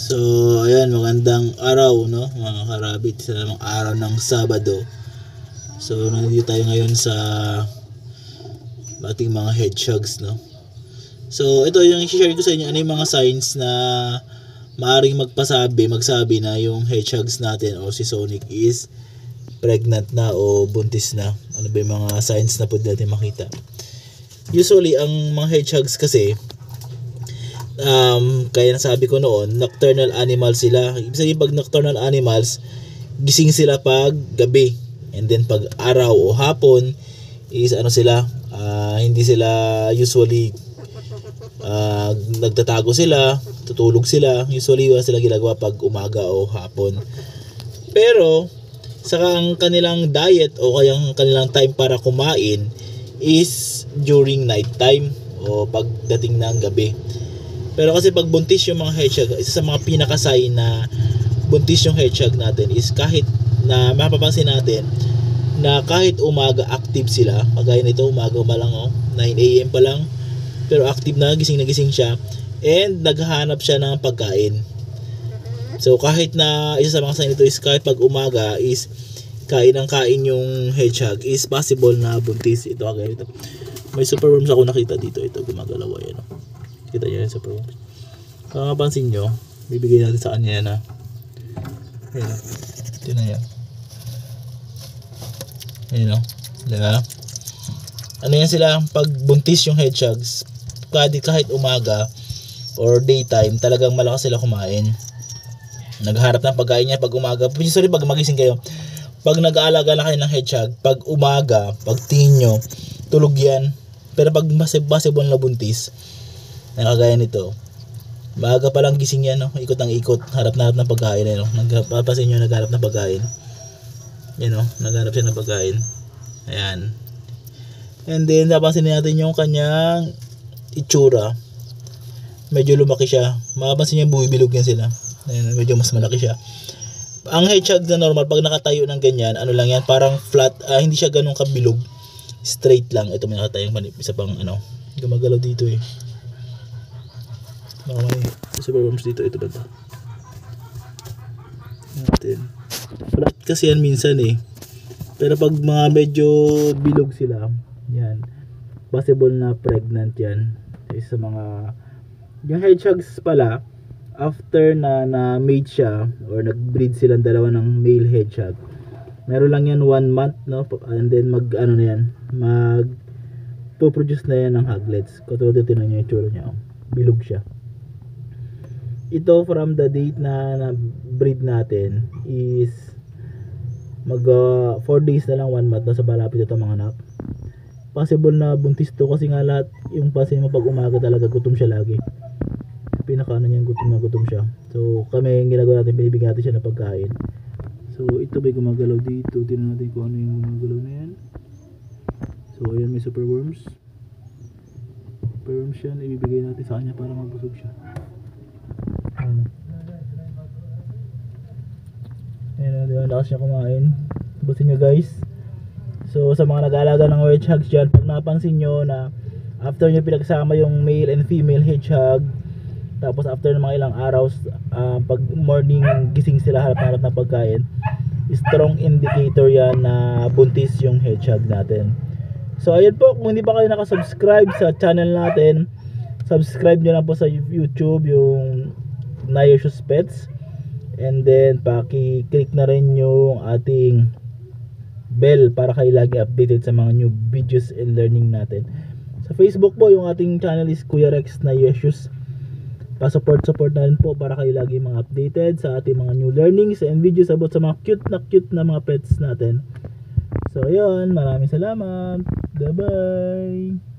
So, ayan, magandang araw, no, mga karabit, sa namang araw ng Sabado. So, nandito tayo ngayon sa ating mga hedgehogs, no. So, ito yung i-share ko sa inyo, ano yung mga signs na maaaring magsabi na yung hedgehogs natin o si Sonic is pregnant na o buntis na. Ano ba yung mga signs na pwede natin makita? Usually, ang mga hedgehogs kasi, kaya nasabi ko noon, nocturnal animals sila. Ibig sabihin, pag nocturnal animals, gising sila pag gabi, and then pag araw o hapon is ano sila, hindi sila usually nagtatago sila, tutulog sila. Usually wala sila ginagawa pag umaga o hapon. Pero saka ang kanilang diet o kaya ang kanilang time para kumain is during night time o pagdating ng gabi. Pero kasi pag buntis yung mga hedgehog, isa sa mga pinaka-sign na buntis yung hedgehog natin is kahit na mapapansin natin na kahit umaga active sila, kagaya nito umaga pa lang 9 AM pa lang, pero active na gising siya, and naghahanap siya ng pagkain. So kahit na isa sa mga sign nito is kahit pag umaga is kain yung hedgehog, is possible na buntis. Ito kagaya nito. May superworms ako nakita dito, ito gumagalaw yan. Kita nyo yan sa pro. Kung mapansin nyo, bibigay natin sa kanya yan na. Ayan. Ito na yan. Ayan o. Diba? Ano yan sila? Pag buntis yung hedgehogs, kahit umaga or daytime, talagang malakas sila kumain. Nagharap ng pagkain niya pag umaga. Sorry, pag magising kayo. Pag nag-aalaga na kayo ng hedgehog, pag umaga, pag tingin nyo, tulog yan. Pero pag possible na buntis, nakagaya nito, maaga pa lang gising yan, no? Ikot ng ikot, harap na harap ng pagkain, no? Papasin nyo, nagharap ng pagkain, yan, no? Nagharap siya ng pagkain, ayan. And then napansin natin yung kanyang itsura, medyo lumaki siya. Mapapansin nyo, buwibilog yan sila, ayan, medyo mas malaki siya. Ang hedgehog na normal, pag nakatayo ng ganyan, ano lang yan, parang flat, hindi siya ganun kabilog, straight lang. Ito may nakatayong isa pang gumagalaw dito eh. Baka may superworms dito. Ito ba ito? Natin. Flat kasi yan minsan eh. Pero pag mga medyo bilog sila, yan, possible na pregnant yan. Isa sa mga, yung hedgehogs pala, after na mate siya or nag-breed silang dalawa ng male hedgehog, meron lang yan 1 month, no? And then mag produce na yan ng hoglets. Katulad ito na yung itsura niya, bilog siya. Ito from the date na breed natin is mag 4 days na lang, 1 month na sa malapit ito mga anak. Possible na buntis to kasi nga lahat yung pasin mo pag umaga talaga gutom siya lagi. Pinakaano niya, gutom siya. So kami yung ginagawa natin, binibigyan natin siya ng pagkain. So ito ba gumagalaw dito, tingnan natin kung ano yung gumagalaw na yan. So ayan, may superworms yan, ibibigay natin sa kanya para mabusog siya. Ayan, diba, lakas niya kumain. Busin nyo guys. So sa mga nag-aalaga ng hedgehogs dyan, pag napansin nyo na after nyo pinagsama yung male and female hedgehog, tapos after ng mga ilang araw, pag morning gising sila harap-harap ng pagkain, strong indicator yan na buntis yung hedgehog natin. So ayun po, kung hindi pa kayo nakasubscribe sa channel natin, subscribe nyo lang po sa YouTube, yung Nayoshu's Pets, and then paki-click na rin yung ating bell para kayo lagi updated sa mga new videos and learning natin. Sa Facebook po, yung ating channel is Kuya Rex Nayoshu's. Pa-support na rin po para kayo lagi mga updated sa ating mga new learnings and videos about sa mga cute na mga pets natin. So ayun, maraming salamat. Bye bye.